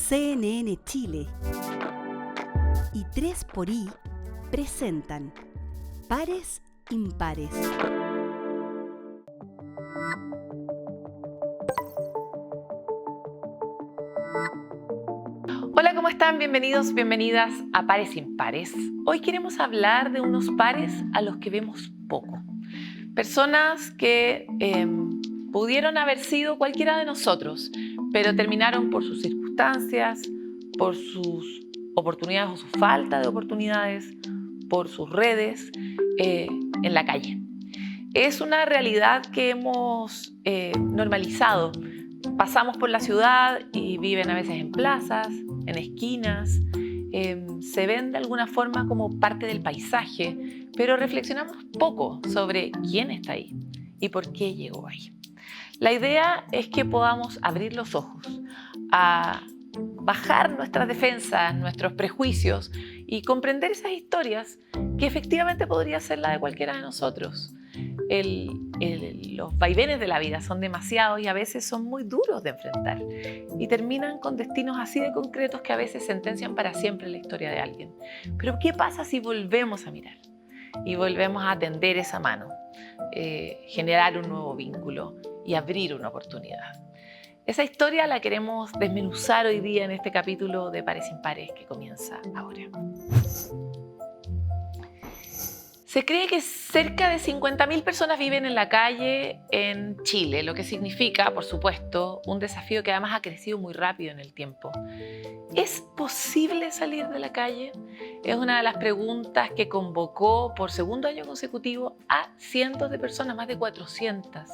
CNN Chile y 3xI presentan Pares Impares. Hola, ¿cómo están? Bienvenidos, bienvenidas a Pares Impares. Hoy queremos hablar de unos pares a los que vemos poco. Personas que pudieron haber sido cualquiera de nosotros, pero terminaron por sus circunstancias, por sus oportunidades o su falta de oportunidades, por sus redes, en la calle. Es una realidad que hemos normalizado. Pasamos por la ciudad y viven a veces en plazas, en esquinas, se ven de alguna forma como parte del paisaje, pero reflexionamos poco sobre quién está ahí y por qué llegó ahí. La idea es que podamos abrir los ojos a bajar nuestras defensas, nuestros prejuicios y comprender esas historias que efectivamente podría ser la de cualquiera de nosotros. Los vaivenes de la vida son demasiados y a veces son muy duros de enfrentar y terminan con destinos así de concretos que a veces sentencian para siempre la historia de alguien. Pero ¿qué pasa si volvemos a mirar y volvemos a tender esa mano, generar un nuevo vínculo y abrir una oportunidad? Esa historia la queremos desmenuzar hoy día en este capítulo de Pares Impares que comienza ahora. Se cree que cerca de 50.000 personas viven en la calle en Chile, lo que significa, por supuesto, un desafío que además ha crecido muy rápido en el tiempo. ¿Es posible salir de la calle? Es una de las preguntas que convocó por segundo año consecutivo a cientos de personas, más de 400.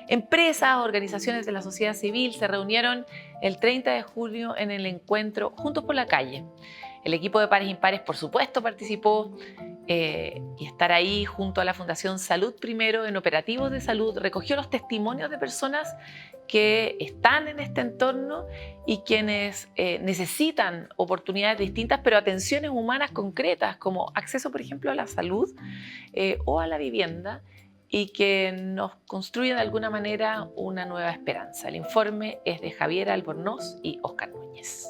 Empresas, organizaciones de la sociedad civil se reunieron el 30 de julio en el encuentro Juntos por la Calle. El equipo de Pares Impares, por supuesto, participó y estar ahí junto a la Fundación Salud Primero en operativos de salud, recogió los testimonios de personas que están en este entorno y quienes necesitan oportunidades distintas, pero atenciones humanas concretas, como acceso, por ejemplo, a la salud o a la vivienda, y que nos construye de alguna manera una nueva esperanza. El informe es de Javier Albornoz y Oscar Núñez.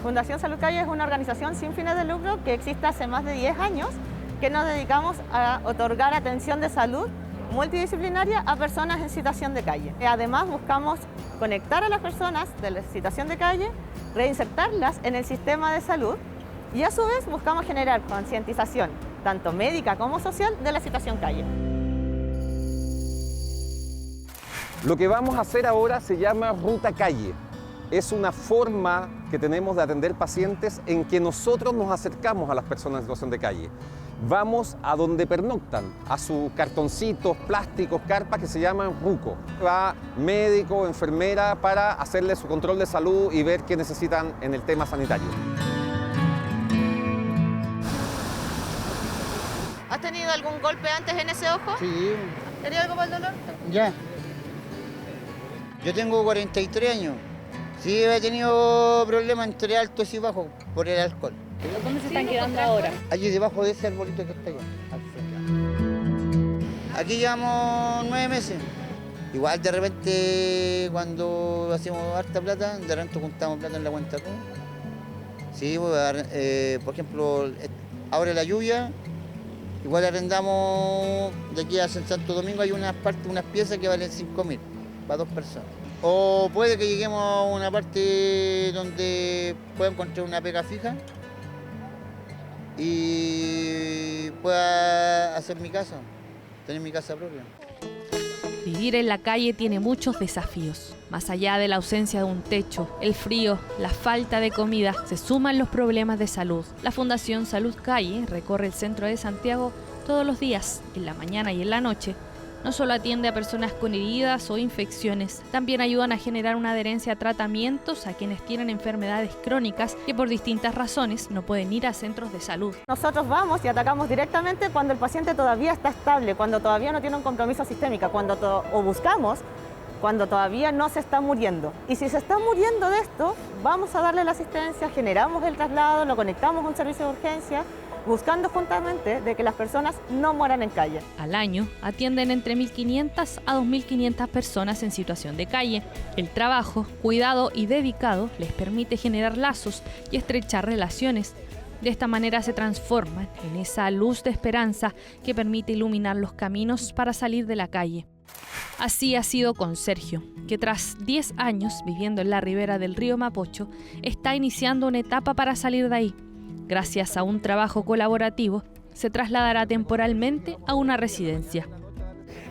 Fundación Salud Calle es una organización sin fines de lucro que existe hace más de 10 años, que nos dedicamos a otorgar atención de salud multidisciplinaria a personas en situación de calle. Además, buscamos conectar a las personas de la situación de calle, reinsertarlas en el sistema de salud y a su vez buscamos generar concientización, tanto médica como social, de la situación calle. Lo que vamos a hacer ahora se llama Ruta Calle. Es una forma que tenemos de atender pacientes en que nosotros nos acercamos a las personas en situación de calle. Vamos a donde pernoctan, a sus cartoncitos, plásticos, carpas que se llaman ruco. Va médico, enfermera para hacerle su control de salud y ver qué necesitan en el tema sanitario. ¿Has tenido algún golpe antes en ese ojo? Sí, ¿Tenía algo para el dolor? ya. Yo tengo 43 años. Sí, he tenido problemas entre altos y bajos por el alcohol. ¿Dónde se están quedando ahora? Allí debajo de ese arbolito que está allá, al frente. Aquí llevamos 9 meses. Igual de repente cuando hacemos harta plata, de repente juntamos plata en la cuenta. Sí, por ejemplo, ahora la lluvia, igual arrendamos de aquí a Santo Domingo, hay unas piezas que valen 5.000 para 2 personas. O puede que lleguemos a una parte donde pueda encontrar una pega fija y pueda hacer mi casa, tener mi casa propia. Vivir en la calle tiene muchos desafíos. Más allá de la ausencia de un techo, el frío, la falta de comida, se suman los problemas de salud. La Fundación Salud Calle recorre el centro de Santiago todos los días, en la mañana y en la noche. No solo atiende a personas con heridas o infecciones, también ayudan a generar una adherencia a tratamientos a quienes tienen enfermedades crónicas que por distintas razones no pueden ir a centros de salud. Nosotros vamos y atacamos directamente cuando el paciente todavía está estable, cuando todavía no tiene un compromiso sistémico, o buscamos cuando todavía no se está muriendo. Y si se está muriendo de esto, vamos a darle la asistencia, generamos el traslado, lo conectamos a un servicio de urgencia, buscando juntamente de que las personas no mueran en calle. Al año atienden entre 1.500 a 2.500 personas en situación de calle. El trabajo, cuidado y dedicado les permite generar lazos y estrechar relaciones. De esta manera se transforman en esa luz de esperanza que permite iluminar los caminos para salir de la calle. Así ha sido con Sergio, que tras 10 años viviendo en la ribera del río Mapocho, está iniciando una etapa para salir de ahí. Gracias a un trabajo colaborativo, se trasladará temporalmente a una residencia.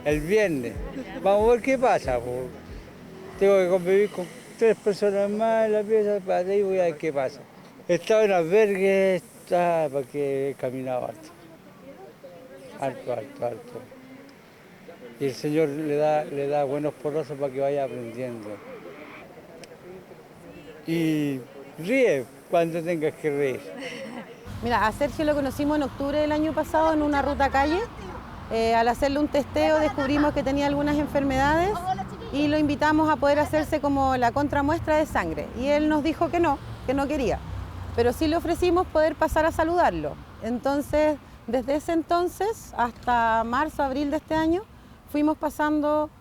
El viernes, vamos a ver qué pasa. Tengo que convivir con 3 personas más en la pieza, para ahí voy a ver qué pasa. He estado en albergues, porque he caminado harto. Y el Señor le da buenos porrazos para que vaya aprendiendo. Y ríe cuando tengas que reír. Mira, a Sergio lo conocimos en octubre del año pasado en una ruta calle. Al hacerle un testeo descubrimos que tenía algunas enfermedades y lo invitamos a poder hacerse como la contramuestra de sangre. Y él nos dijo que no quería. Pero sí le ofrecimos poder pasar a saludarlo. Entonces, desde ese entonces hasta marzo, abril de este año, fuimos pasando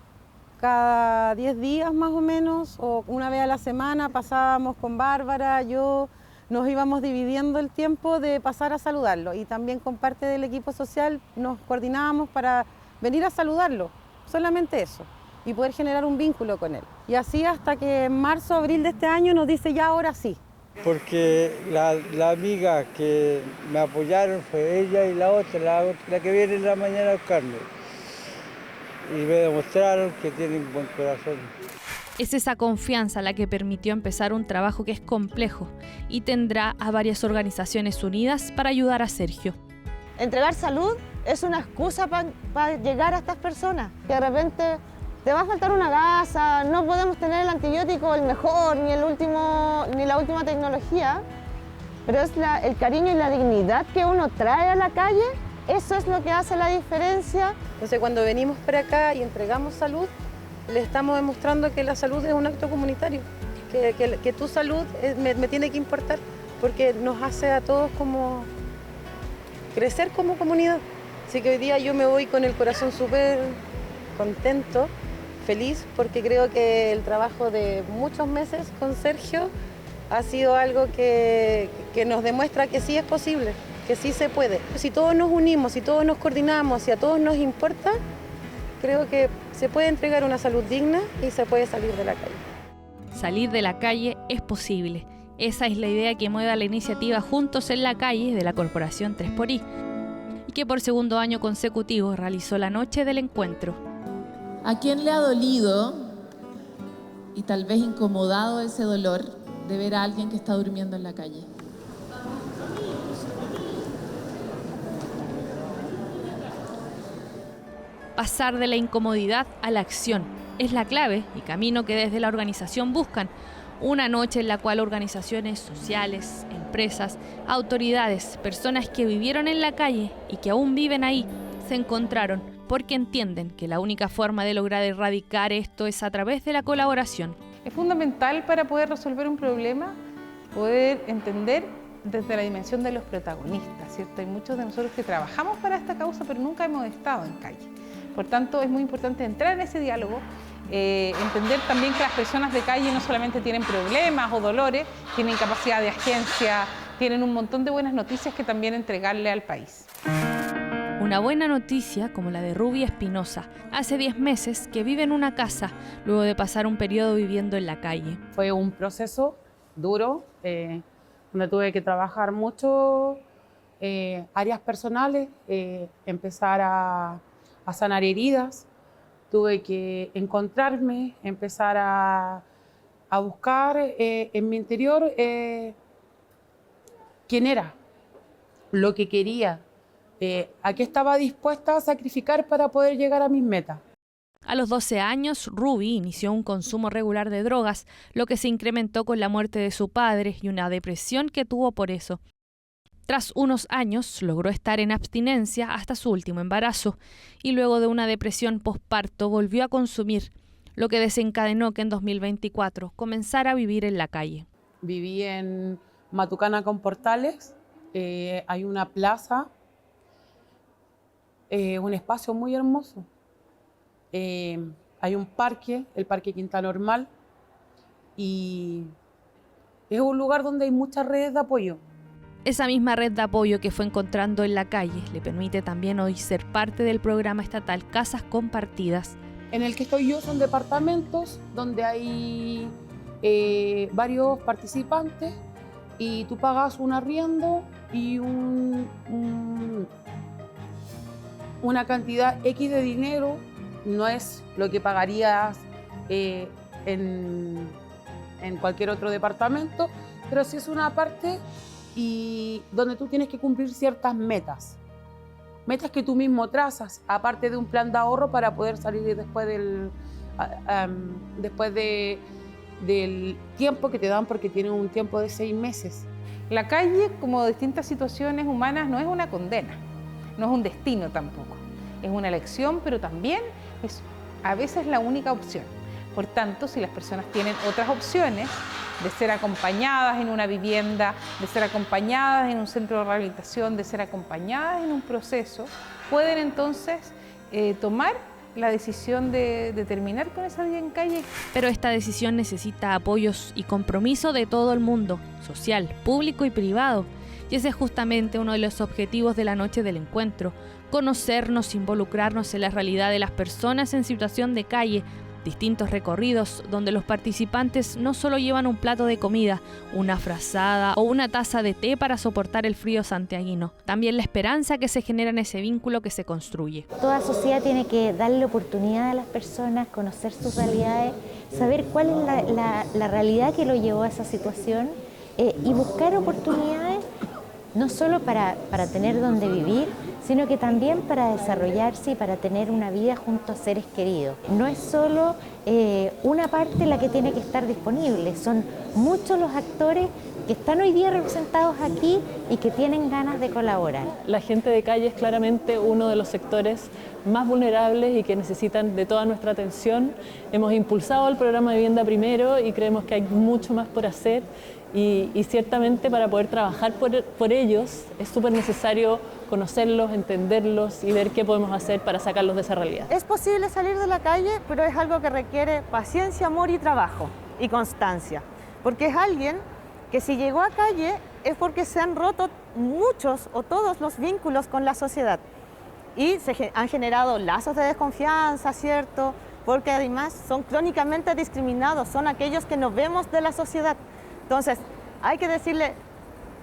cada 10 días más o menos, o una vez a la semana pasábamos con Bárbara, yo, nos íbamos dividiendo el tiempo de pasar a saludarlo y también con parte del equipo social nos coordinábamos para venir a saludarlo, solamente eso, y poder generar un vínculo con él. Y así hasta que en marzo, abril de este año nos dice ya ahora sí. Porque la amiga que me apoyaron fue ella y la otra, la que viene en la mañana a buscarme. Y me demostraron que tienen buen corazón. Es esa confianza la que permitió empezar un trabajo que es complejo y tendrá a varias organizaciones unidas para ayudar a Sergio. Entregar salud es una excusa para llegar a estas personas. Que de repente te va a faltar una gasa, no podemos tener el antibiótico el mejor, ni la última tecnología, pero es el cariño y la dignidad que uno trae a la calle, eso es lo que hace la diferencia. Entonces cuando venimos para acá y entregamos salud, le estamos demostrando que la salud es un acto comunitario, que tu salud me tiene que importar, porque nos hace a todos como crecer como comunidad. Así que hoy día yo me voy con el corazón súper contento, feliz, porque creo que el trabajo de muchos meses con Sergio ha sido algo que nos demuestra que sí es posible, que sí se puede. Si todos nos unimos, si todos nos coordinamos, si a todos nos importa, creo que se puede entregar una salud digna y se puede salir de la calle. Salir de la calle es posible. Esa es la idea que mueve a la iniciativa Juntos en la Calle de la Corporación 3xI y que por segundo año consecutivo realizó la Noche del Encuentro. ¿A quién le ha dolido y tal vez incomodado ese dolor de ver a alguien que está durmiendo en la calle? Pasar de la incomodidad a la acción es la clave y camino que desde la organización buscan. Una noche en la cual organizaciones sociales, empresas, autoridades, personas que vivieron en la calle y que aún viven ahí, se encontraron porque entienden que la única forma de lograr erradicar esto es a través de la colaboración. Es fundamental para poder resolver un problema, poder entender desde la dimensión de los protagonistas, ¿cierto? Hay muchos de nosotros que trabajamos para esta causa, pero nunca hemos estado en calle. Por tanto, es muy importante entrar en ese diálogo, entender también que las personas de calle no solamente tienen problemas o dolores, tienen capacidad de agencia, tienen un montón de buenas noticias que también entregarle al país. Una buena noticia como la de Ruby Espinosa, hace 10 meses que vive en una casa luego de pasar un periodo viviendo en la calle. Fue un proceso duro, donde tuve que trabajar mucho, áreas personales, empezar a sanar heridas, tuve que encontrarme, empezar a buscar en mi interior quién era, lo que quería, a qué estaba dispuesta a sacrificar para poder llegar a mis metas. A los 12 años, Ruby inició un consumo regular de drogas, lo que se incrementó con la muerte de su padre y una depresión que tuvo por eso. Tras unos años, logró estar en abstinencia hasta su último embarazo y luego de una depresión posparto volvió a consumir, lo que desencadenó que en 2024 comenzara a vivir en la calle. Viví en Matucana con Portales, hay una plaza, un espacio muy hermoso. Hay un parque, el Parque Quinta Normal, y es un lugar donde hay muchas redes de apoyo. Esa misma red de apoyo que fue encontrando en la calle le permite también hoy ser parte del programa estatal Casas Compartidas. En el que estoy yo son departamentos donde hay varios participantes y tú pagas un arriendo y una cantidad X de dinero. No es lo que pagarías en cualquier otro departamento, pero sí es una parte y donde tú tienes que cumplir ciertas metas. Metas que tú mismo trazas, aparte de un plan de ahorro para poder salir después del tiempo que te dan, porque tienen un tiempo de 6 meses. La calle, como distintas situaciones humanas, no es una condena, no es un destino tampoco. Es una elección, pero también es a veces la única opción. Por tanto, si las personas tienen otras opciones de ser acompañadas en una vivienda, de ser acompañadas en un centro de rehabilitación, de ser acompañadas en un proceso, pueden entonces tomar la decisión de terminar con esa vida en calle. Pero esta decisión necesita apoyos y compromiso de todo el mundo, social, público y privado. Y ese es justamente uno de los objetivos de la Noche del Encuentro: conocernos, involucrarnos en la realidad de las personas en situación de calle, distintos recorridos donde los participantes no solo llevan un plato de comida, una frazada o una taza de té para soportar el frío santiaguino, también la esperanza que se genera en ese vínculo que se construye. Toda sociedad tiene que darle oportunidad a las personas, conocer sus realidades, saber cuál es la realidad que lo llevó a esa situación y buscar oportunidades no solo para tener donde vivir, sino que también para desarrollarse y para tener una vida junto a seres queridos. No es solo una parte la que tiene que estar disponible, son muchos los actores que están hoy día representados aquí y que tienen ganas de colaborar. La gente de calle es claramente uno de los sectores más vulnerables y que necesitan de toda nuestra atención. Hemos impulsado el programa de Vivienda Primero y creemos que hay mucho más por hacer y ciertamente para poder trabajar por ellos es súper necesario conocerlos, entenderlos y ver qué podemos hacer para sacarlos de esa realidad. Es posible salir de la calle, pero es algo que requiere paciencia, amor y trabajo y constancia, porque es alguien que si llegó a calle es porque se han roto muchos o todos los vínculos con la sociedad y se han generado lazos de desconfianza, ¿cierto? Porque además son crónicamente discriminados, son aquellos que nos vemos de la sociedad. Entonces, hay que decirle,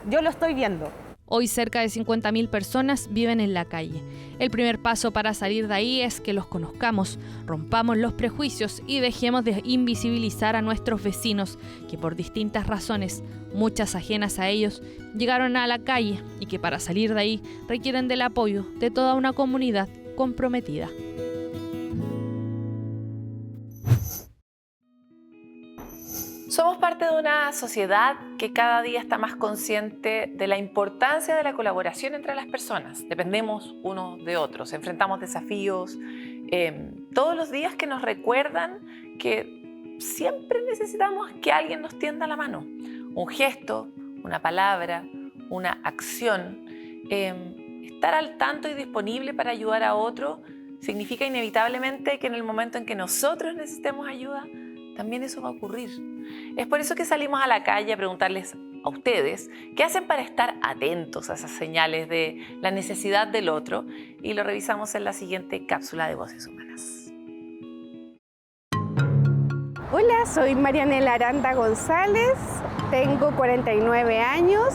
yo lo estoy viendo. Hoy cerca de 50.000 personas viven en la calle. El primer paso para salir de ahí es que los conozcamos, rompamos los prejuicios y dejemos de invisibilizar a nuestros vecinos que por distintas razones, muchas ajenas a ellos, llegaron a la calle y que para salir de ahí requieren del apoyo de toda una comunidad comprometida. Somos parte de una sociedad que cada día está más consciente de la importancia de la colaboración entre las personas. Dependemos unos de otros, enfrentamos desafíos todos los días que nos recuerdan que siempre necesitamos que alguien nos tienda la mano. Un gesto, una palabra, una acción. Estar al tanto y disponible para ayudar a otro significa inevitablemente que en el momento en que nosotros necesitemos ayuda, también eso va a ocurrir. Es por eso que salimos a la calle a preguntarles a ustedes qué hacen para estar atentos a esas señales de la necesidad del otro y lo revisamos en la siguiente cápsula de Voces Humanas. Hola, soy Marianela Aranda González, tengo 49 años.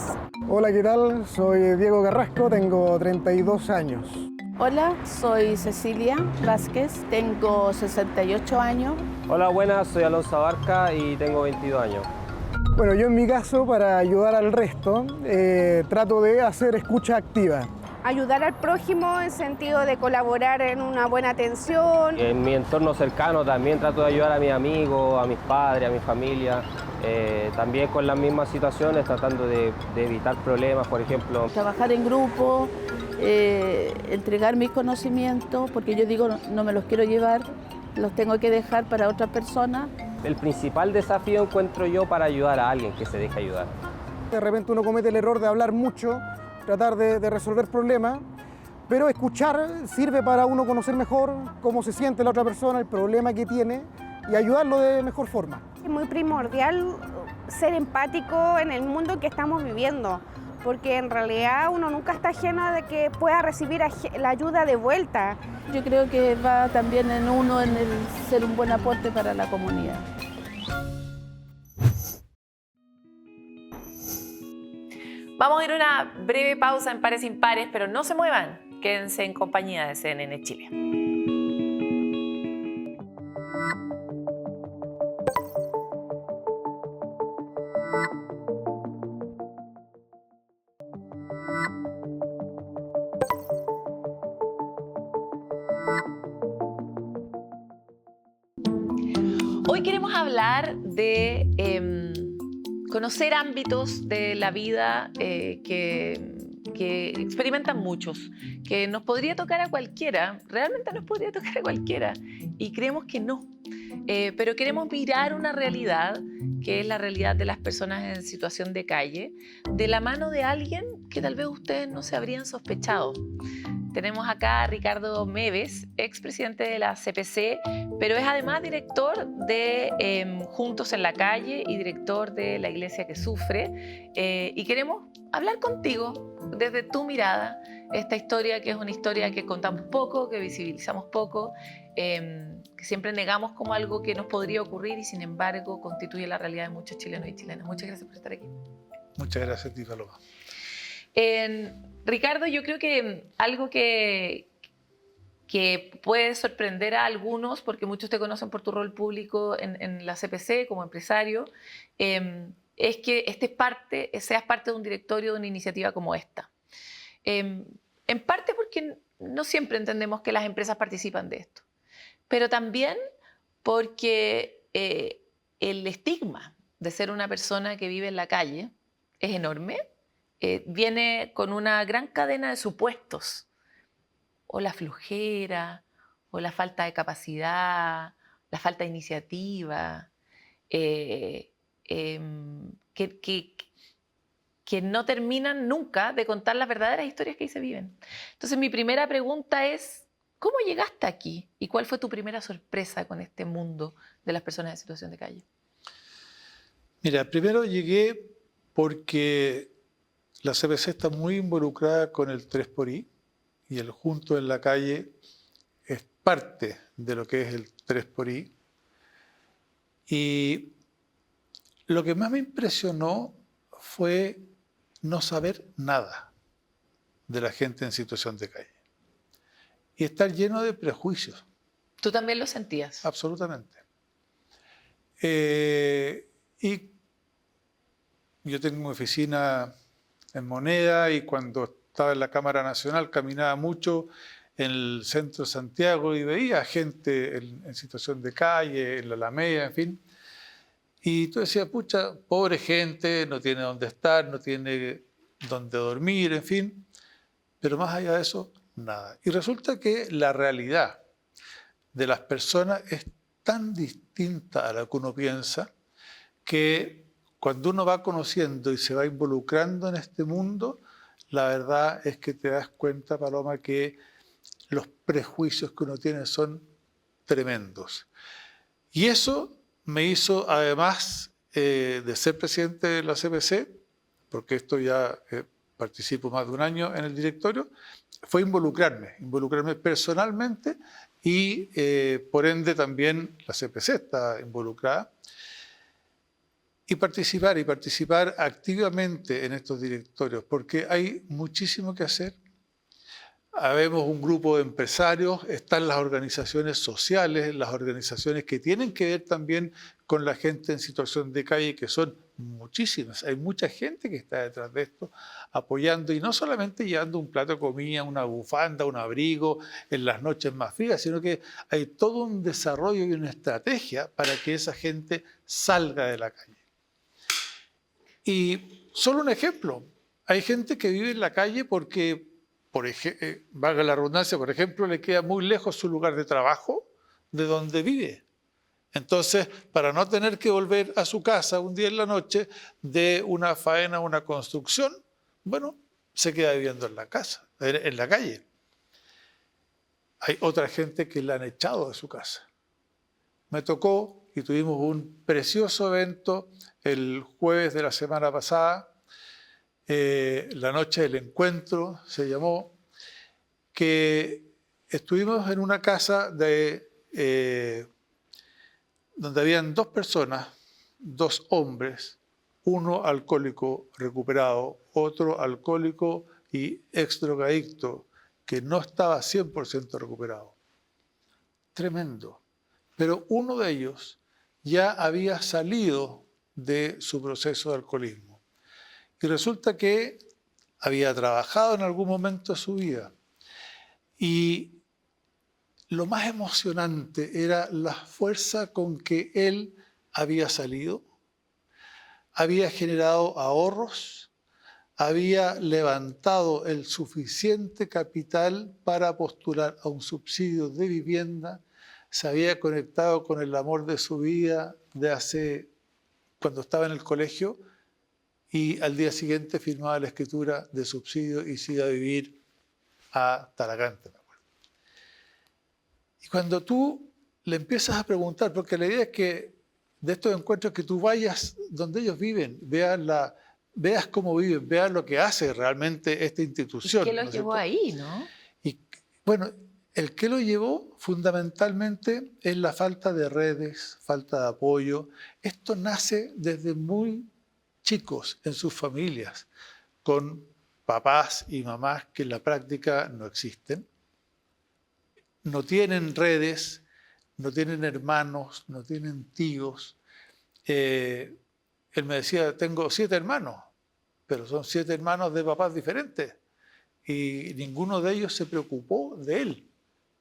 Hola, ¿qué tal? Soy Diego Carrasco, tengo 32 años. Hola, soy Cecilia Vázquez, tengo 68 años. Hola, buenas, soy Alonso Abarca y tengo 22 años. Bueno, yo en mi caso, para ayudar al resto, trato de hacer escucha activa. Ayudar al prójimo en sentido de colaborar en una buena atención. En mi entorno cercano también trato de ayudar a mis amigos, a mis padres, a mi familia. También con las mismas situaciones, tratando de evitar problemas, por ejemplo. Trabajar en grupo, entregar mis conocimientos, porque yo digo no me los quiero llevar, los tengo que dejar para otras personas. El principal desafío encuentro yo para ayudar a alguien que se deje ayudar. De repente uno comete el error de hablar mucho, tratar de resolver problemas, pero escuchar sirve para uno conocer mejor cómo se siente la otra persona, el problema que tiene y ayudarlo de mejor forma. Es muy primordial ser empático en el mundo que estamos viviendo, porque en realidad uno nunca está ajeno de que pueda recibir la ayuda de vuelta. Yo creo que va también en uno, en el ser un buen aporte para la comunidad. Vamos a ir a una breve pausa en Pares Impares, pero no se muevan, quédense en compañía de CNN Chile. Hoy queremos hablar de conocer ámbitos de la vida que experimentan muchos, que nos podría tocar a cualquiera, realmente nos podría tocar a cualquiera, y creemos que no. Pero queremos mirar una realidad que es la realidad de las personas en situación de calle, de la mano de alguien que tal vez ustedes no se habrían sospechado. Tenemos acá a Ricardo Meves, expresidente de la CPC, pero es además director de Juntos en la Calle y director de La Iglesia que Sufre. Y queremos hablar contigo desde tu mirada, esta historia que es una historia que contamos poco, que visibilizamos poco, que siempre negamos como algo que nos podría ocurrir y sin embargo constituye la realidad de muchos chilenos y chilenas. Muchas gracias por estar aquí. Muchas gracias a ti, Paloma. Ricardo, yo creo que algo que puede sorprender a algunos, porque muchos te conocen por tu rol público en la CPC como empresario, es que seas parte de un directorio de una iniciativa como esta. En parte porque no siempre entendemos que las empresas participan de esto, pero también porque el estigma de ser una persona que vive en la calle es enorme. Viene con una gran cadena de supuestos, o la flojera, o la falta de capacidad, la falta de iniciativa, que no terminan nunca de contar las verdaderas historias que ahí se viven. Entonces mi primera pregunta es, ¿cómo llegaste aquí? ¿Y cuál fue tu primera sorpresa con este mundo de las personas en situación de calle? Mira, primero llegué porque la CPC está muy involucrada con el 3xI y el Juntos en la Calle es parte de lo que es el 3xI. Y lo que más me impresionó fue no saber nada de la gente en situación de calle y estar lleno de prejuicios. ¿Tú también lo sentías? Absolutamente. Y yo tengo una oficina en Moneda y cuando estaba en la Cámara Nacional caminaba mucho en el centro de Santiago y veía gente en situación de calle, en la Alameda, en fin. Y tú decías, pucha, pobre gente, no tiene dónde estar, no tiene dónde dormir, en fin. Pero más allá de eso, nada. Y resulta que la realidad de las personas es tan distinta a la que uno piensa que cuando uno va conociendo y se va involucrando en este mundo, la verdad es que te das cuenta, Paloma, que los prejuicios que uno tiene son tremendos. Y eso me hizo, además de ser presidente de la CPC, porque esto ya participo más de un año en el directorio, fue involucrarme personalmente y por ende también la CPC está involucrada. Y participar activamente en estos directorios, porque hay muchísimo que hacer. Habemos un grupo de empresarios, están las organizaciones sociales, las organizaciones que tienen que ver también con la gente en situación de calle, que son muchísimas. Hay mucha gente que está detrás de esto, apoyando, y no solamente llevando un plato de comida, una bufanda, un abrigo en las noches más frías, sino que hay todo un desarrollo y una estrategia para que esa gente salga de la calle. Y solo un ejemplo, hay gente que vive en la calle porque, valga la redundancia, por ejemplo, le queda muy lejos su lugar de trabajo, de donde vive. Entonces, para no tener que volver a su casa un día en la noche de una faena, una construcción, bueno, se queda viviendo en la casa, en la calle. Hay otra gente que la han echado de su casa. Me tocó y tuvimos un precioso evento el jueves de la semana pasada, la noche del encuentro se llamó, que estuvimos en una casa donde habían 2 personas, 2 hombres, uno alcohólico recuperado, otro alcohólico y exdrogadicto, que no estaba 100% recuperado. Tremendo. Pero uno de ellos ya había salido de su proceso de alcoholismo. Y resulta que había trabajado en algún momento de su vida. Y lo más emocionante era la fuerza con que él había salido, había generado ahorros, había levantado el suficiente capital para postular a un subsidio de vivienda, se había conectado con el amor de su vida cuando estaba en el colegio, y al día siguiente firmaba la escritura de subsidio y se iba a vivir a Talagante. Y cuando tú le empiezas a preguntar, porque la idea es que de estos encuentros que tú vayas donde ellos viven, veas cómo viven, veas lo que hace realmente esta institución. ¿Y qué los llevó ahí, no? Y bueno, el que lo llevó fundamentalmente es la falta de redes, falta de apoyo. Esto nace desde muy chicos en sus familias, con papás y mamás que en la práctica no existen. No tienen redes, no tienen hermanos, no tienen tíos. Él me decía, tengo 7 hermanos, pero son 7 hermanos de papás diferentes y ninguno de ellos se preocupó de él.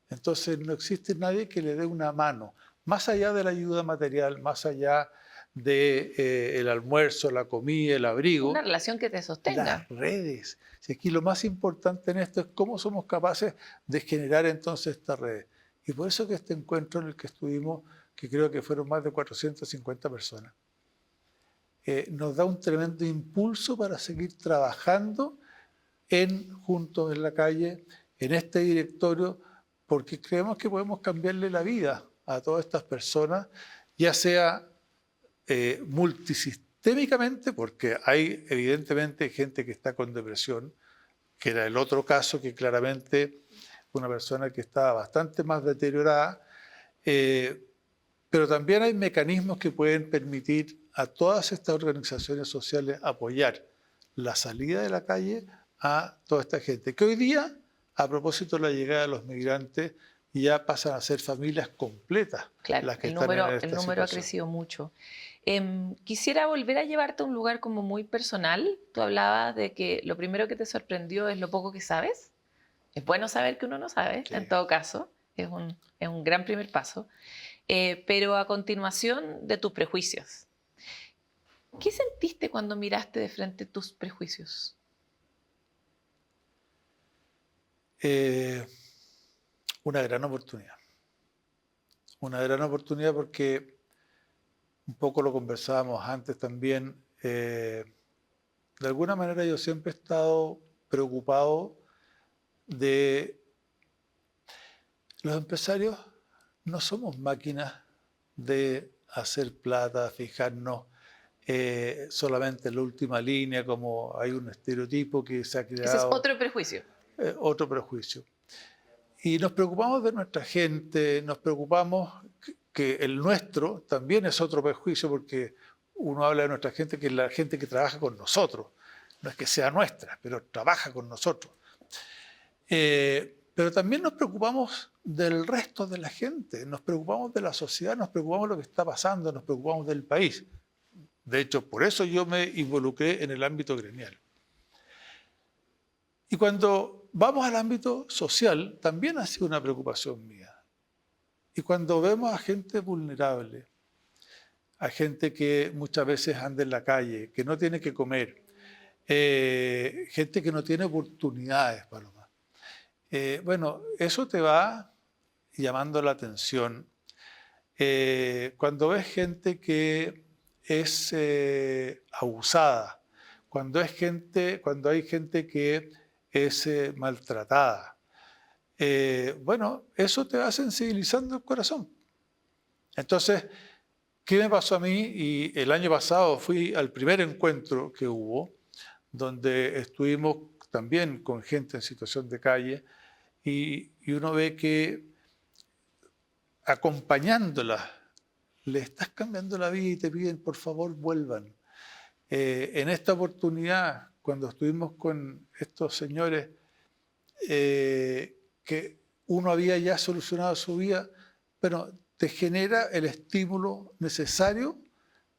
Entonces no existe nadie que le dé una mano, más allá de la ayuda material, más allá del almuerzo, la comida, el abrigo. Una relación que te sostenga. Las redes. Si aquí lo más importante en esto es cómo somos capaces de generar entonces estas redes. Y por eso que este encuentro en el que estuvimos, que creo que fueron más de 450 personas, nos da un tremendo impulso para seguir trabajando juntos en la calle, en este directorio, porque creemos que podemos cambiarle la vida a todas estas personas, ya sea multisistémicamente, porque hay evidentemente gente que está con depresión, que era el otro caso, que claramente una persona que estaba bastante más deteriorada, pero también hay mecanismos que pueden permitir a todas estas organizaciones sociales apoyar la salida de la calle a toda esta gente, que hoy día, a propósito de la llegada de los migrantes, ya pasan a ser familias completas. Claro, las que el están número, en esta el número ha situación. crecido mucho. Quisiera volver a llevarte a un lugar como muy personal. Tú hablabas de que lo primero que te sorprendió es lo poco que sabes. Es bueno saber que uno no sabe, Sí. en todo caso. Es un gran primer paso. Pero a continuación de tus prejuicios. ¿Qué sentiste cuando miraste de frente tus prejuicios? Una gran oportunidad. Una gran oportunidad porque un poco lo conversábamos antes también. De alguna manera yo siempre he estado preocupado de los empresarios. No somos máquinas de hacer plata, fijarnos solamente en la última línea, como hay un estereotipo que se ha creado. Ese es otro prejuicio. Otro prejuicio. Y nos preocupamos de nuestra gente, nos preocupamos que el nuestro también es otro prejuicio, porque uno habla de nuestra gente, que es la gente que trabaja con nosotros. No es que sea nuestra, pero trabaja con nosotros. Pero también nos preocupamos del resto de la gente, nos preocupamos de la sociedad, nos preocupamos de lo que está pasando, nos preocupamos del país. De hecho, por eso yo me involucré en el ámbito gremial. Y cuando vamos al ámbito social, también ha sido una preocupación mía. Y cuando vemos a gente vulnerable, a gente que muchas veces anda en la calle, que no tiene que comer, gente que no tiene oportunidades, Paloma. Bueno, eso te va llamando la atención cuando ves gente que es abusada, cuando hay gente que es maltratada, bueno, eso te va sensibilizando el corazón. Entonces, ¿qué me pasó a mí? Y el año pasado fui al primer encuentro que hubo, donde estuvimos también con gente en situación de calle, y uno ve que acompañándola, le estás cambiando la vida y te piden, por favor, vuelvan. En esta oportunidad, cuando estuvimos con estos señores, que uno había ya solucionado su vida, pero te genera el estímulo necesario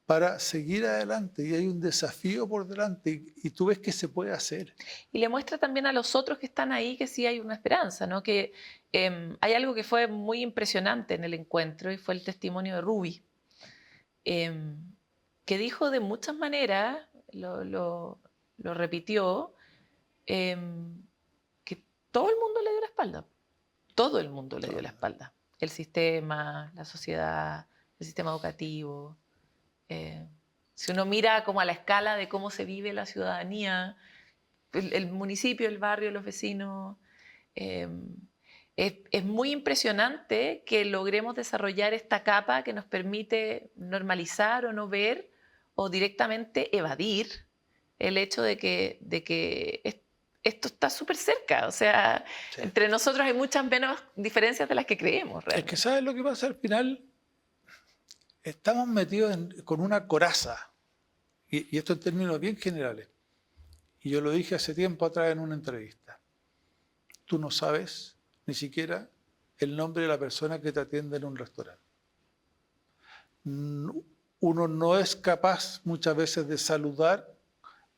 para seguir adelante, y hay un desafío por delante, y tú ves que se puede hacer. Y le muestra también a los otros que están ahí que sí hay una esperanza, ¿no? Que hay algo que fue muy impresionante en el encuentro, y fue el testimonio de Ruby, que dijo de muchas maneras, lo repitió, que todo el mundo le dio la espalda. Todo el mundo le dio la espalda. El sistema, la sociedad, el sistema educativo. Si uno mira como a la escala de cómo se vive la ciudadanía, el municipio, el barrio, los vecinos, es muy impresionante que logremos desarrollar esta capa que nos permite normalizar o no ver o directamente evadir el hecho de que esto está súper cerca. O sea, sí, entre nosotros hay muchas menos diferencias de las que creemos, realmente. Es que ¿sabes lo que pasa al final? Estamos metidos con una coraza, y esto en términos bien generales. Y yo lo dije hace tiempo atrás en una entrevista. Tú no sabes ni siquiera el nombre de la persona que te atiende en un restaurante. Uno no es capaz muchas veces de saludar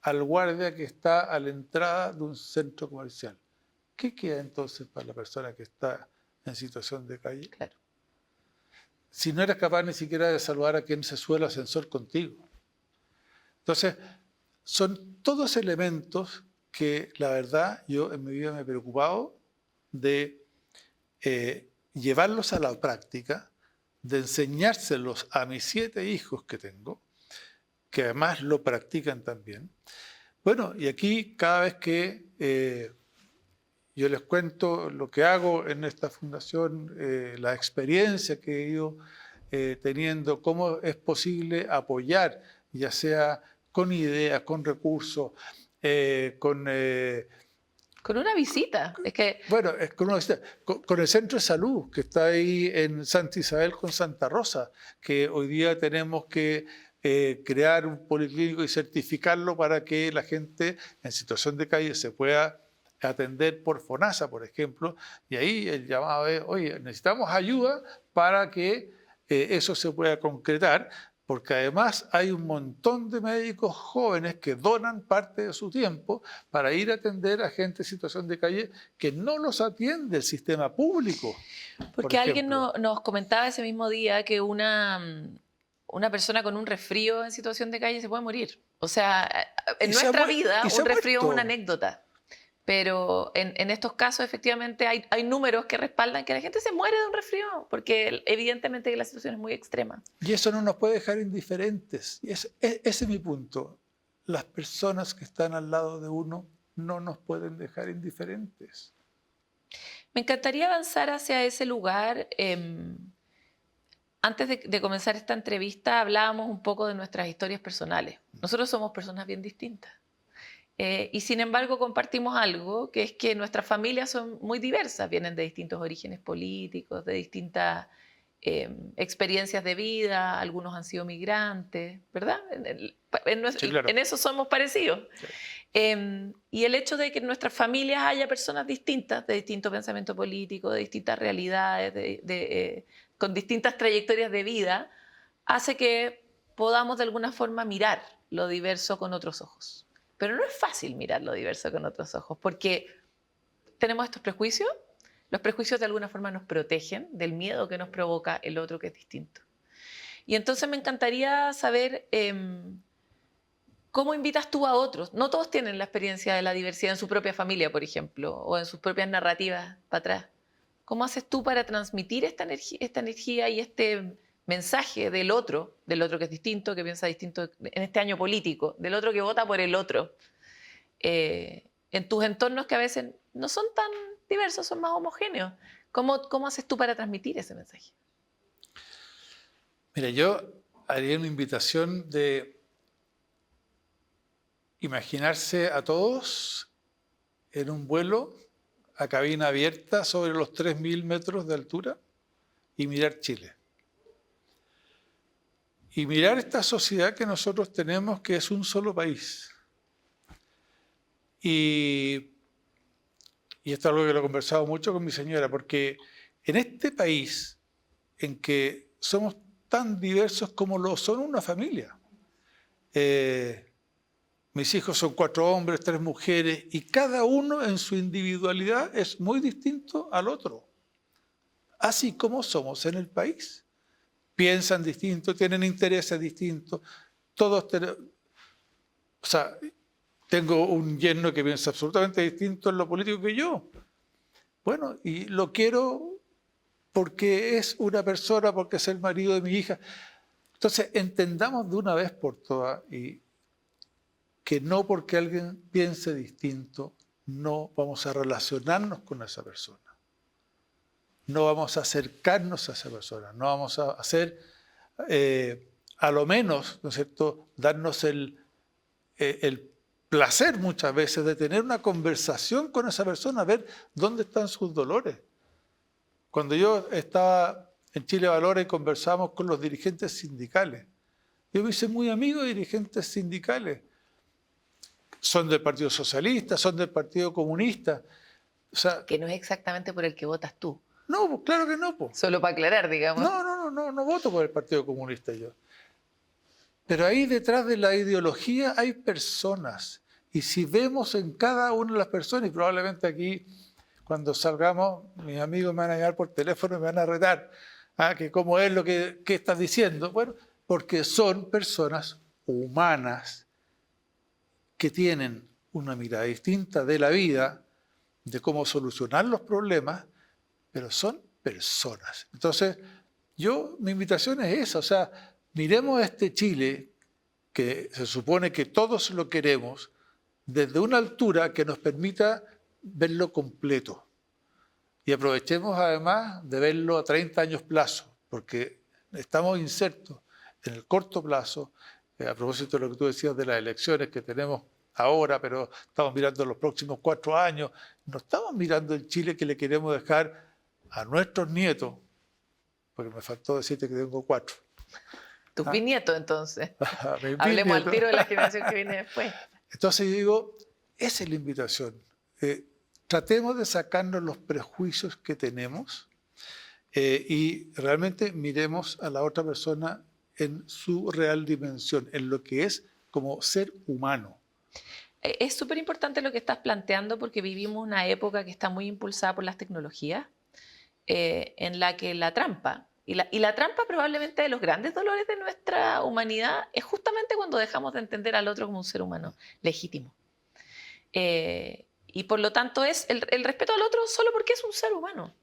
al guardia que está a la entrada de un centro comercial. ¿Qué queda entonces para la persona que está en situación de calle? Claro. Si no eres capaz ni siquiera de saludar a quien se sube al ascensor contigo. Entonces, son todos elementos que, la verdad, yo en mi vida me he preocupado de llevarlos a la práctica, de enseñárselos a mis 7 hijos que tengo, que además lo practican también. Bueno, y aquí cada vez que yo les cuento lo que hago en esta fundación, la experiencia que he ido teniendo, cómo es posible apoyar, ya sea con ideas, con recursos, con una visita. Es que... Bueno, con una visita. Con el centro de salud que está ahí en Santa Isabel con Santa Rosa, que hoy día tenemos que crear un policlínico y certificarlo para que la gente en situación de calle se pueda atender por FONASA, por ejemplo, y ahí el llamado es, oye, necesitamos ayuda para que eso se pueda concretar, porque además hay un montón de médicos jóvenes que donan parte de su tiempo para ir a atender a gente en situación de calle que no los atiende el sistema público. Porque alguien nos comentaba ese mismo día que una persona con un resfrío en situación de calle se puede morir. O sea, en nuestra vida un resfrío es una anécdota. Pero en estos casos, efectivamente, hay números que respaldan que la gente se muere de un resfrío, porque evidentemente la situación es muy extrema. Y eso no nos puede dejar indiferentes. Y ese es mi punto. Las personas que están al lado de uno no nos pueden dejar indiferentes. Me encantaría avanzar hacia ese lugar. Antes de comenzar esta entrevista, hablábamos un poco de nuestras historias personales. Nosotros somos personas bien distintas. Y sin embargo compartimos algo, que es que nuestras familias son muy diversas, vienen de distintos orígenes políticos, de distintas experiencias de vida, algunos han sido migrantes, ¿verdad? Sí, claro. En eso somos parecidos. Sí. Y el hecho de que en nuestras familias haya personas distintas, de distinto pensamiento político, de distintas realidades, con distintas trayectorias de vida, hace que podamos de alguna forma mirar lo diverso con otros ojos. Pero no es fácil mirar lo diverso con otros ojos, porque tenemos estos prejuicios. Los prejuicios de alguna forma nos protegen del miedo que nos provoca el otro que es distinto. Y entonces me encantaría saber cómo invitas tú a otros. No todos tienen la experiencia de la diversidad en su propia familia, por ejemplo, o en sus propias narrativas para atrás. ¿Cómo haces tú para transmitir esta energía y este mensaje del otro que es distinto, que piensa distinto en este año político, del otro que vota por el otro, en tus entornos que a veces no son tan diversos, son más homogéneos. ¿Cómo haces tú para transmitir ese mensaje? Mira, yo haría una invitación de imaginarse a todos en un vuelo a cabina abierta sobre los 3.000 metros de altura y mirar Chile. Y mirar esta sociedad que nosotros tenemos, que es un solo país. Y esto es algo que lo he conversado mucho con mi señora, porque en este país, en que somos tan diversos como lo son una familia. Mis hijos son 4 hombres, 3 mujeres, y cada uno en su individualidad es muy distinto al otro. Así como somos en el país. Piensan distinto, tienen intereses distintos, todos tenemos... O sea, tengo un yerno que piensa absolutamente distinto en lo político que yo. Bueno, y lo quiero porque es una persona, porque es el marido de mi hija. Entonces, entendamos de una vez por todas y que no porque alguien piense distinto, no vamos a relacionarnos con esa persona. No vamos a acercarnos a esa persona. No vamos a hacer, a lo menos, ¿no es cierto?, darnos el placer muchas veces de tener una conversación con esa persona, ver dónde están sus dolores. Cuando yo estaba en Chile Valora y conversábamos con los dirigentes sindicales, yo me hice muy amigo de dirigentes sindicales. Son del Partido Socialista, son del Partido Comunista. O sea, que no es exactamente por el que votas tú. No, pues claro que no. Pues. Solo para aclarar, digamos. No voto por el Partido Comunista yo. Pero ahí detrás de la ideología hay personas. Y si vemos en cada una de las personas, y probablemente aquí, cuando salgamos, mis amigos me van a llamar por teléfono y me van a retar, que cómo es lo que estás diciendo. Bueno, porque son personas humanas que tienen una mirada distinta de la vida, de cómo solucionar los problemas, pero son personas. Entonces, mi invitación es esa, o sea, miremos este Chile, que se supone que todos lo queremos, desde una altura que nos permita verlo completo. Y aprovechemos además de verlo a 30 años plazo, porque estamos insertos en el corto plazo, a propósito de lo que tú decías de las elecciones que tenemos ahora, pero estamos mirando los próximos 4 años, no estamos mirando el Chile que le queremos dejar a nuestros nietos, porque me faltó decirte que tengo 4. Tus bisnietos, entonces. Hablemos al tiro de la generación que viene después. Entonces yo digo, esa es la invitación. Tratemos de sacarnos los prejuicios que tenemos y realmente miremos a la otra persona en su real dimensión, en lo que es como ser humano. Es súper importante lo que estás planteando porque vivimos una época que está muy impulsada por las tecnologías, en la que la trampa, y la trampa probablemente de los grandes dolores de nuestra humanidad es justamente cuando dejamos de entender al otro como un ser humano legítimo. Y por lo tanto es el respeto al otro solo porque es un ser humano.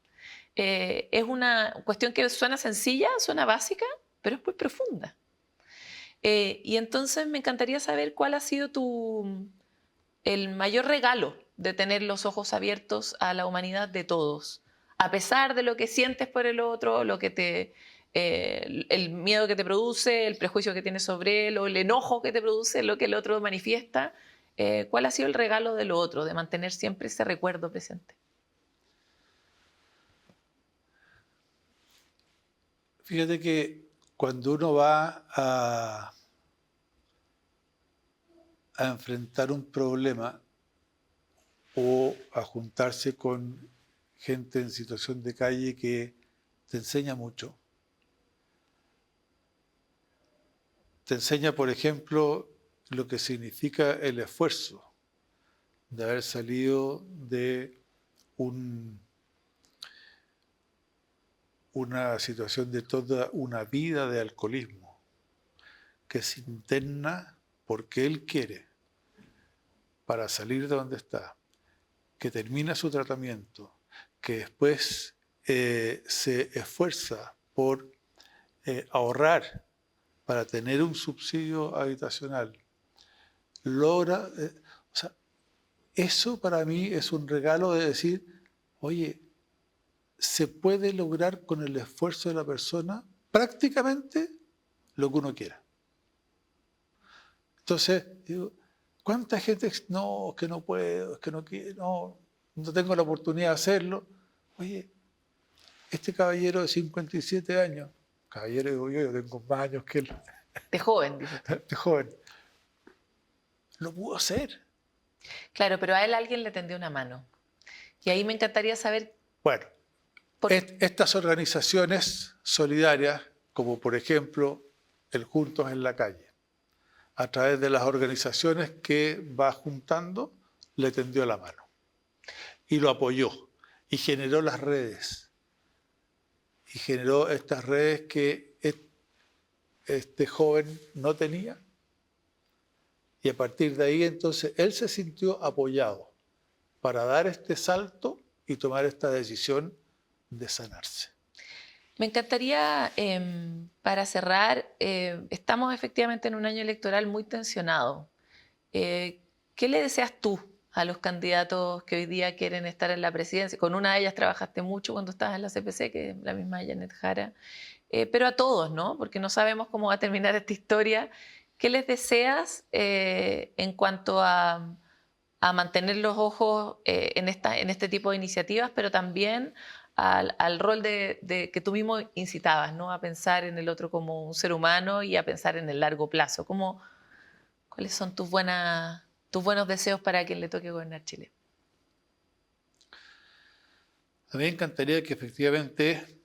Es una cuestión que suena sencilla, suena básica, pero es muy profunda. Y entonces me encantaría saber cuál ha sido el mayor regalo de tener los ojos abiertos a la humanidad de todos, a pesar de lo que sientes por el otro, el miedo que te produce, el prejuicio que tienes sobre él o el enojo que te produce lo que el otro manifiesta. ¿Cuál ha sido el regalo de lo otro, de mantener siempre ese recuerdo presente? Fíjate que cuando uno va a enfrentar un problema o a juntarse con gente en situación de calle que te enseña mucho. Te enseña, por ejemplo, lo que significa el esfuerzo de haber salido de una situación de toda una vida de alcoholismo, que se interna porque él quiere para salir de donde está, que termina su tratamiento, que después se esfuerza por ahorrar para tener un subsidio habitacional, logra, o sea, eso para mí es un regalo de decir, oye, se puede lograr con el esfuerzo de la persona prácticamente lo que uno quiera. Entonces, digo, ¿cuánta gente dice, no, es que no puedo, es que no quiero, no tengo la oportunidad de hacerlo? Oye, este caballero de 57 años, caballero digo yo tengo más años que él. De joven, dices tú. De joven. Lo pudo hacer. Claro, pero a él alguien le tendió una mano. Y ahí me encantaría saber... Bueno, estas organizaciones solidarias, como por ejemplo el Juntos en la Calle, a través de las organizaciones que va juntando, le tendió la mano. Y lo apoyó. Y generó las redes. Y generó estas redes que este joven no tenía. Y a partir de ahí, entonces, él se sintió apoyado para dar este salto y tomar esta decisión de sanarse. Me encantaría, para cerrar, estamos efectivamente en un año electoral muy tensionado. ¿Qué le deseas tú a los candidatos que hoy día quieren estar en la presidencia? Con una de ellas trabajaste mucho cuando estabas en la CPC, que es la misma Janet Jara. Pero a todos, ¿no? Porque no sabemos cómo va a terminar esta historia. ¿Qué les deseas en cuanto a mantener los ojos en este tipo de iniciativas, pero también al rol de que tú mismo incitabas, ¿no? A pensar en el otro como un ser humano y a pensar en el largo plazo? ¿Cuáles son tus buenos deseos para quien le toque gobernar Chile? A mí me encantaría que efectivamente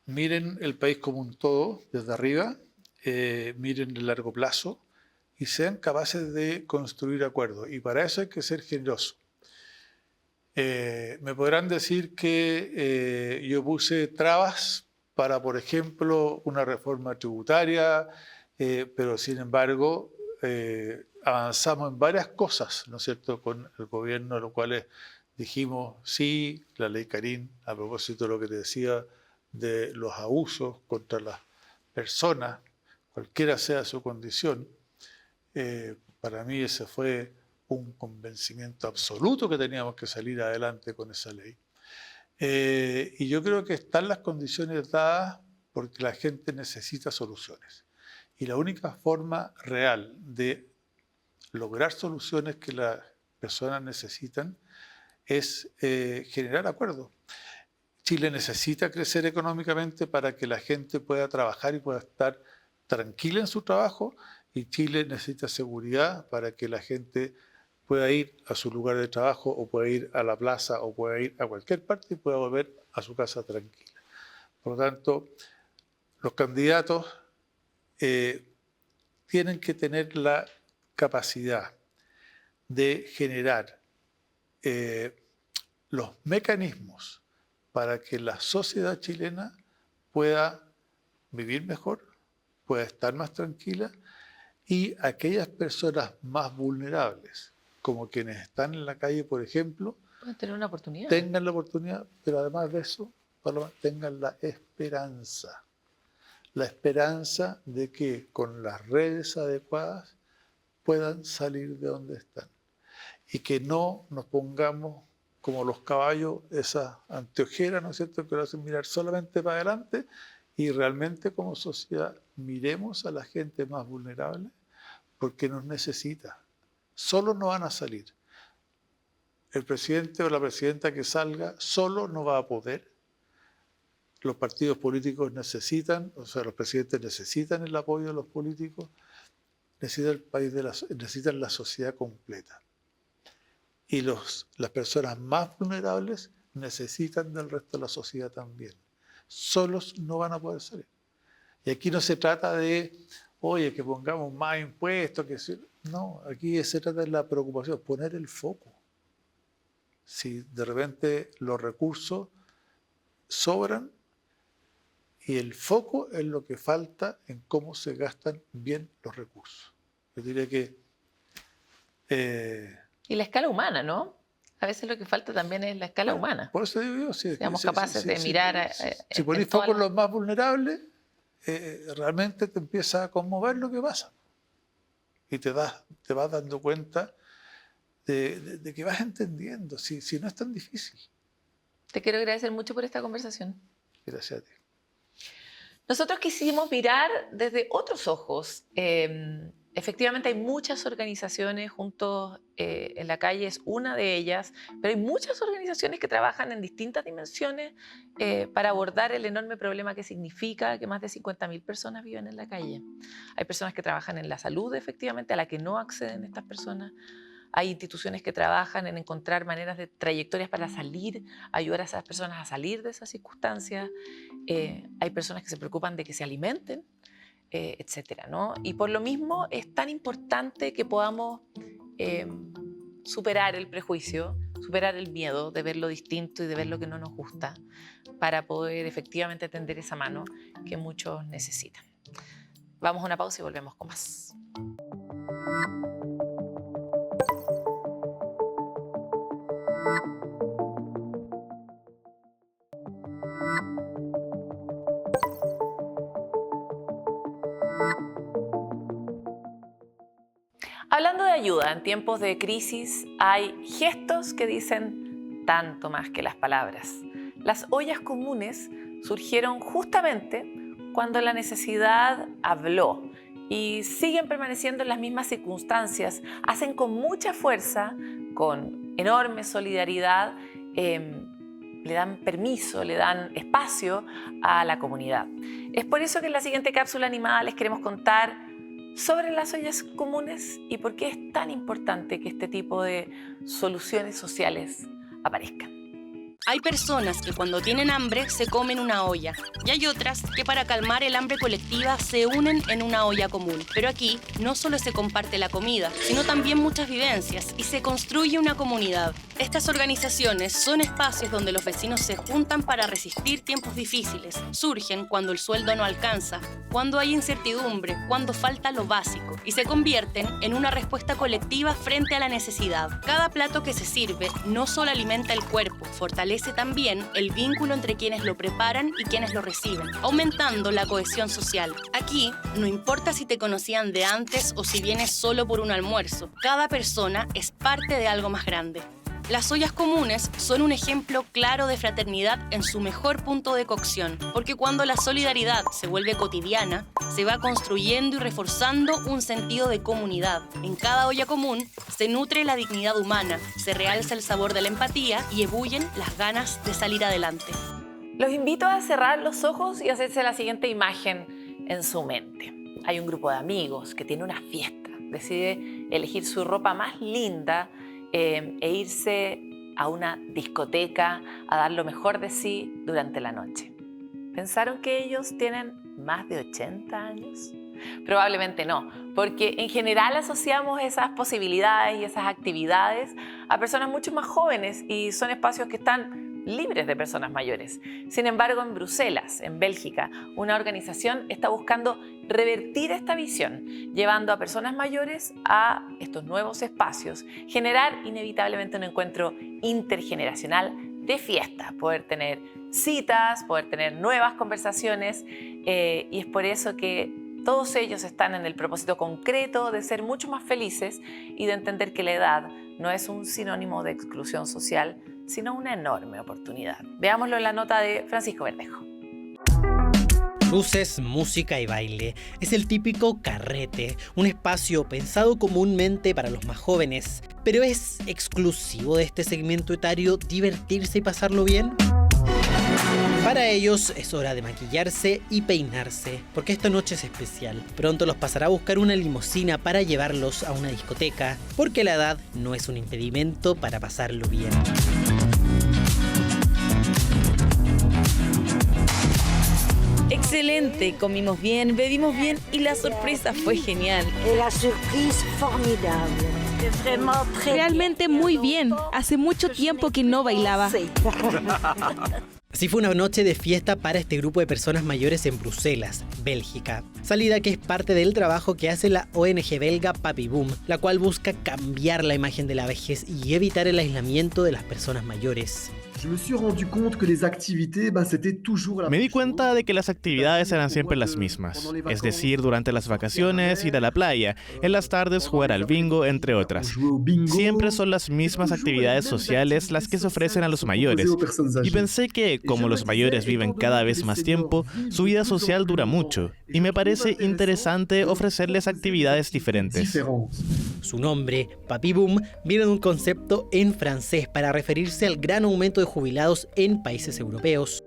miren el país como un todo, desde arriba, miren el largo plazo y sean capaces de construir acuerdos. Y para eso hay que ser generoso. Me podrán decir que yo puse trabas para, por ejemplo, una reforma tributaria, pero sin embargo avanzamos en varias cosas, ¿no es cierto?, con el gobierno, lo cual dijimos sí, la ley Karin, a propósito de lo que te decía de los abusos contra las personas, cualquiera sea su condición. Para mí ese fue un convencimiento absoluto que teníamos que salir adelante con esa ley. Y yo creo que están las condiciones dadas porque la gente necesita soluciones. Y la única forma real de lograr soluciones que las personas necesitan es generar acuerdos. Chile necesita crecer económicamente para que la gente pueda trabajar y pueda estar tranquila en su trabajo, y Chile necesita seguridad para que la gente pueda ir a su lugar de trabajo o pueda ir a la plaza o pueda ir a cualquier parte y pueda volver a su casa tranquila. Por lo tanto, los candidatos tienen que tener la capacidad de generar los mecanismos para que la sociedad chilena pueda vivir mejor, pueda estar más tranquila, y aquellas personas más vulnerables, como quienes están en la calle, por ejemplo, pueden tener una oportunidad. Tengan la oportunidad, pero además de eso, tengan la esperanza de que con las redes adecuadas puedan salir de donde están y que no nos pongamos como los caballos, esa anteojera, ¿no es cierto?, que lo hacen mirar solamente para adelante, y realmente como sociedad miremos a la gente más vulnerable porque nos necesita. Solo no van a salir. El presidente o la presidenta que salga solo no va a poder. Los partidos políticos necesitan, o sea, los presidentes necesitan el apoyo de los políticos, necesitan el país necesitan la sociedad completa. Y las personas más vulnerables necesitan del resto de la sociedad también. Solos no van a poder salir. Y aquí no se trata de, oye, que pongamos más impuestos, no, aquí se trata de la preocupación, poner el foco. Si de repente los recursos sobran, y el foco es lo que falta en cómo se gastan bien los recursos. Yo diría que... y la escala humana, ¿no? A veces lo que falta también es la escala humana. Por eso digo yo, seamos capaces de mirar... Si ponéis foco en los más vulnerables, realmente te empieza a conmover lo que pasa. Y te vas dando cuenta de que vas entendiendo, si no es tan difícil. Te quiero agradecer mucho por esta conversación. Gracias a ti. Nosotros quisimos mirar desde otros ojos. Efectivamente hay muchas organizaciones juntos en la calle, es una de ellas, pero hay muchas organizaciones que trabajan en distintas dimensiones para abordar el enorme problema que significa que más de 50.000 personas viven en la calle. Hay personas que trabajan en la salud, efectivamente, a la que no acceden estas personas. Hay instituciones que trabajan en encontrar maneras de trayectorias para salir, ayudar a esas personas a salir de esas circunstancias. Hay personas que se preocupan de que se alimenten, etcétera, ¿no? Y por lo mismo es tan importante que podamos superar el prejuicio, superar el miedo de ver lo distinto y de ver lo que no nos gusta, para poder efectivamente tender esa mano que muchos necesitan. Vamos a una pausa y volvemos con más. Hablando de ayuda, en tiempos de crisis hay gestos que dicen tanto más que las palabras. Las ollas comunes surgieron justamente cuando la necesidad habló y siguen permaneciendo en las mismas circunstancias. Hacen con mucha fuerza, con enorme solidaridad, le dan permiso, le dan espacio a la comunidad. Es por eso que en la siguiente cápsula animada les queremos contar sobre las ollas comunes y por qué es tan importante que este tipo de soluciones sociales aparezcan. Hay personas que cuando tienen hambre se comen una olla y hay otras que para calmar el hambre colectiva se unen en una olla común. Pero aquí no solo se comparte la comida, sino también muchas vivencias y se construye una comunidad. Estas organizaciones son espacios donde los vecinos se juntan para resistir tiempos difíciles. Surgen cuando el sueldo no alcanza, cuando hay incertidumbre, cuando falta lo básico y se convierten en una respuesta colectiva frente a la necesidad. Cada plato que se sirve no solo alimenta el cuerpo, fortalece también el vínculo entre quienes lo preparan y quienes lo reciben, aumentando la cohesión social. Aquí, no importa si te conocían de antes o si vienes solo por un almuerzo, cada persona es parte de algo más grande. Las ollas comunes son un ejemplo claro de fraternidad en su mejor punto de cocción, porque cuando la solidaridad se vuelve cotidiana, se va construyendo y reforzando un sentido de comunidad. En cada olla común se nutre la dignidad humana, se realza el sabor de la empatía y ebullen las ganas de salir adelante. Los invito a cerrar los ojos y hacerse la siguiente imagen en su mente. Hay un grupo de amigos que tiene una fiesta, decide elegir su ropa más linda e irse a una discoteca a dar lo mejor de sí durante la noche. ¿Pensaron que ellos tienen más de 80 años? Probablemente no, porque en general asociamos esas posibilidades y esas actividades a personas mucho más jóvenes y son espacios que están libres de personas mayores. Sin embargo, en Bruselas, en Bélgica, una organización está buscando revertir esta visión, llevando a personas mayores a estos nuevos espacios, generar inevitablemente un encuentro intergeneracional de fiesta, poder tener citas, poder tener nuevas conversaciones y es por eso que todos ellos están en el propósito concreto de ser mucho más felices y de entender que la edad no es un sinónimo de exclusión social, sino una enorme oportunidad. Veámoslo en la nota de Francisco Verdejo. Luces, música y baile. Es el típico carrete, un espacio pensado comúnmente para los más jóvenes. ¿Pero es exclusivo de este segmento etario divertirse y pasarlo bien? Para ellos es hora de maquillarse y peinarse, porque esta noche es especial. Pronto los pasará a buscar una limusina para llevarlos a una discoteca, porque la edad no es un impedimento para pasarlo bien. Excelente, comimos bien, bebimos bien y la sorpresa fue genial. Realmente muy bien. Hace mucho tiempo que no bailaba. Así fue una noche de fiesta para este grupo de personas mayores en Bruselas, Bélgica. Salida que es parte del trabajo que hace la ONG belga Papi Boom, la cual busca cambiar la imagen de la vejez y evitar el aislamiento de las personas mayores. Me di cuenta de que las actividades eran siempre las mismas, es decir, durante las vacaciones ir a la playa, en las tardes jugar al bingo, entre otras. Siempre son las mismas actividades sociales las que se ofrecen a los mayores, y pensé que, como los mayores viven cada vez más tiempo, su vida social dura mucho, y me parece interesante ofrecerles actividades diferentes. Su nombre, Papi Boom, viene de un concepto en francés para referirse al gran aumento de jubilados en países europeos.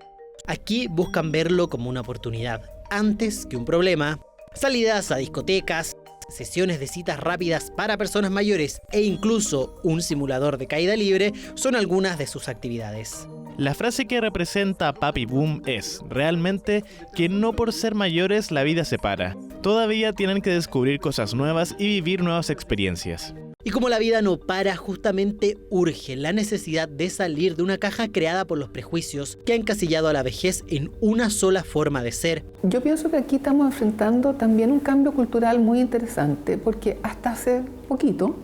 Aquí buscan verlo como una oportunidad, antes que un problema. Salidas a discotecas, sesiones de citas rápidas para personas mayores e incluso un simulador de caída libre son algunas de sus actividades. La frase que representa Papi Boom es, realmente, que no por ser mayores la vida se para. Todavía tienen que descubrir cosas nuevas y vivir nuevas experiencias. Y como la vida no para, justamente urge la necesidad de salir de una caja creada por los prejuicios que ha encasillado a la vejez en una sola forma de ser. Yo pienso que aquí estamos enfrentando también un cambio cultural muy interesante, porque hasta hace poquito,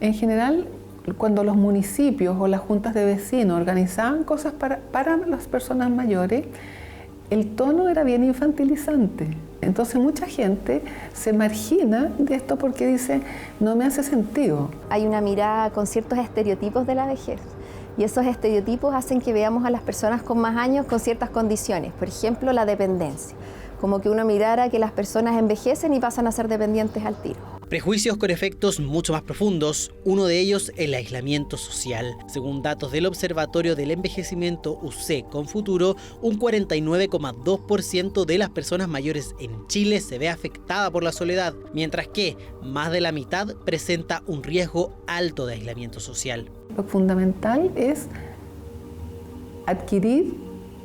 en general, cuando los municipios o las juntas de vecinos organizaban cosas para las personas mayores, el tono era bien infantilizante. Entonces mucha gente se margina de esto porque dice, no me hace sentido. Hay una mirada con ciertos estereotipos de la vejez y esos estereotipos hacen que veamos a las personas con más años con ciertas condiciones. Por ejemplo, la dependencia. Como que uno mirara que las personas envejecen y pasan a ser dependientes al tiro. Prejuicios con efectos mucho más profundos, uno de ellos el aislamiento social. Según datos del Observatorio del Envejecimiento UC Confuturo, un 49,2% de las personas mayores en Chile se ve afectada por la soledad, mientras que más de la mitad presenta un riesgo alto de aislamiento social. Lo fundamental es adquirir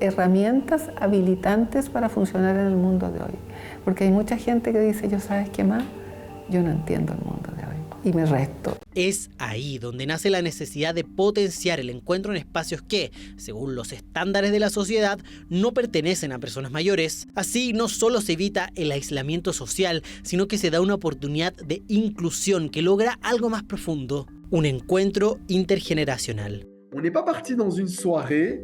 herramientas habilitantes para funcionar en el mundo de hoy. Porque hay mucha gente que dice, ¿yo sabes qué más? Yo no entiendo el mundo de hoy y me resto. Es ahí donde nace la necesidad de potenciar el encuentro en espacios que, según los estándares de la sociedad, no pertenecen a personas mayores. Así no solo se evita el aislamiento social, sino que se da una oportunidad de inclusión que logra algo más profundo, un encuentro intergeneracional.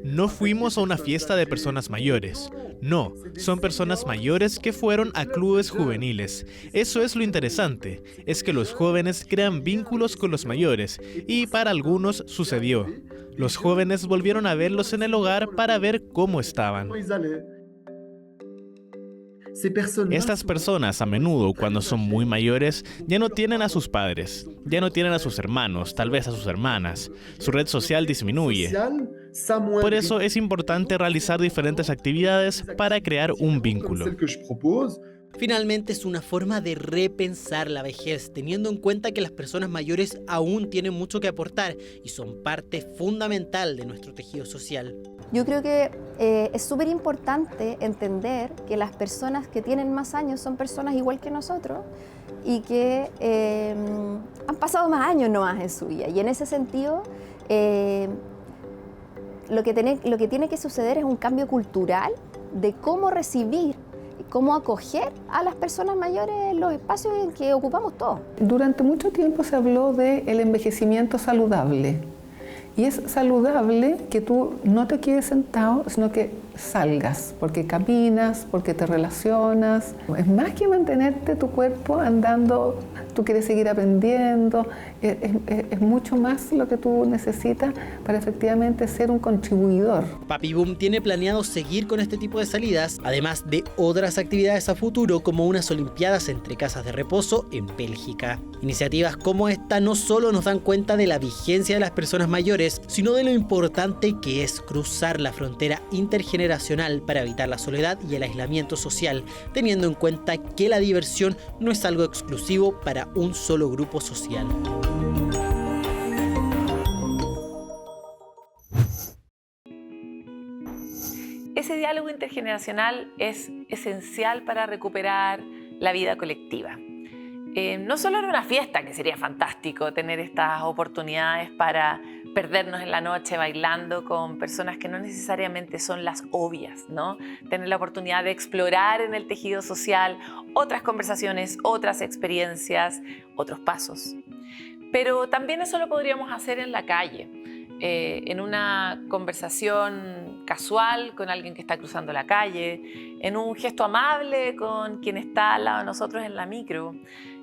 No fuimos a una fiesta de personas mayores. No, son personas mayores que fueron a clubes juveniles. Eso es lo interesante, es que los jóvenes crean vínculos con los mayores, y para algunos sucedió. Los jóvenes volvieron a verlos en el hogar para ver cómo estaban. Estas personas, a menudo, cuando son muy mayores, ya no tienen a sus padres, ya no tienen a sus hermanos, tal vez a sus hermanas. Su red social disminuye. Por eso es importante realizar diferentes actividades para crear un vínculo. Finalmente es una forma de repensar la vejez, teniendo en cuenta que las personas mayores aún tienen mucho que aportar y son parte fundamental de nuestro tejido social. Yo creo que es súper importante entender que las personas que tienen más años son personas igual que nosotros y que han pasado más años nomás en su vida. Y en ese sentido, lo que tiene que suceder es un cambio cultural de cómo recibir, cómo acoger a las personas mayores en los espacios en que ocupamos todos. Durante mucho tiempo se habló del envejecimiento saludable. Y es saludable que tú no te quedes sentado, sino que salgas, porque caminas, porque te relacionas. Es más que mantenerte tu cuerpo andando, tú quieres seguir aprendiendo, es mucho más lo que tú necesitas para efectivamente ser un contribuidor. Papi Boom tiene planeado seguir con este tipo de salidas, además de otras actividades a futuro como unas olimpiadas entre casas de reposo en Bélgica. Iniciativas como esta no solo nos dan cuenta de la vigencia de las personas mayores, sino de lo importante que es cruzar la frontera intergeneracional para evitar la soledad y el aislamiento social, teniendo en cuenta que la diversión no es algo exclusivo para un solo grupo social. Ese diálogo intergeneracional es esencial para recuperar la vida colectiva. No solo en una fiesta, que sería fantástico tener estas oportunidades para perdernos en la noche bailando con personas que no necesariamente son las obvias, ¿no? Tener la oportunidad de explorar en el tejido social otras conversaciones, otras experiencias, otros pasos. Pero también eso lo podríamos hacer en la calle. en una conversación casual con alguien que está cruzando la calle, en un gesto amable con quien está al lado de nosotros en la micro.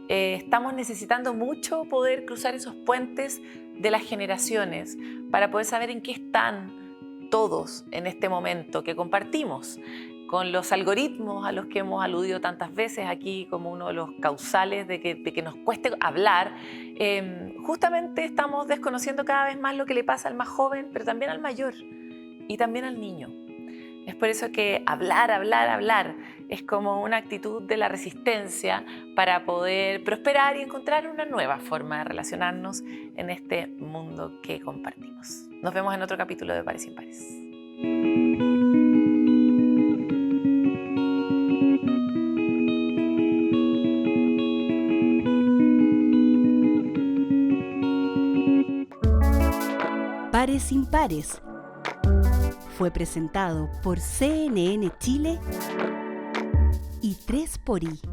Estamos necesitando mucho poder cruzar esos puentes de las generaciones para poder saber en qué están todos en este momento que compartimos, con los algoritmos a los que hemos aludido tantas veces aquí como uno de los causales de que nos cueste hablar. Justamente estamos desconociendo cada vez más lo que le pasa al más joven, pero también al mayor y también al niño. Es por eso que hablar es como una actitud de la resistencia para poder prosperar y encontrar una nueva forma de relacionarnos en este mundo que compartimos. Nos vemos en otro capítulo de Pares sin Pares. Pares sin Pares fue presentado por CNN Chile y 3xI.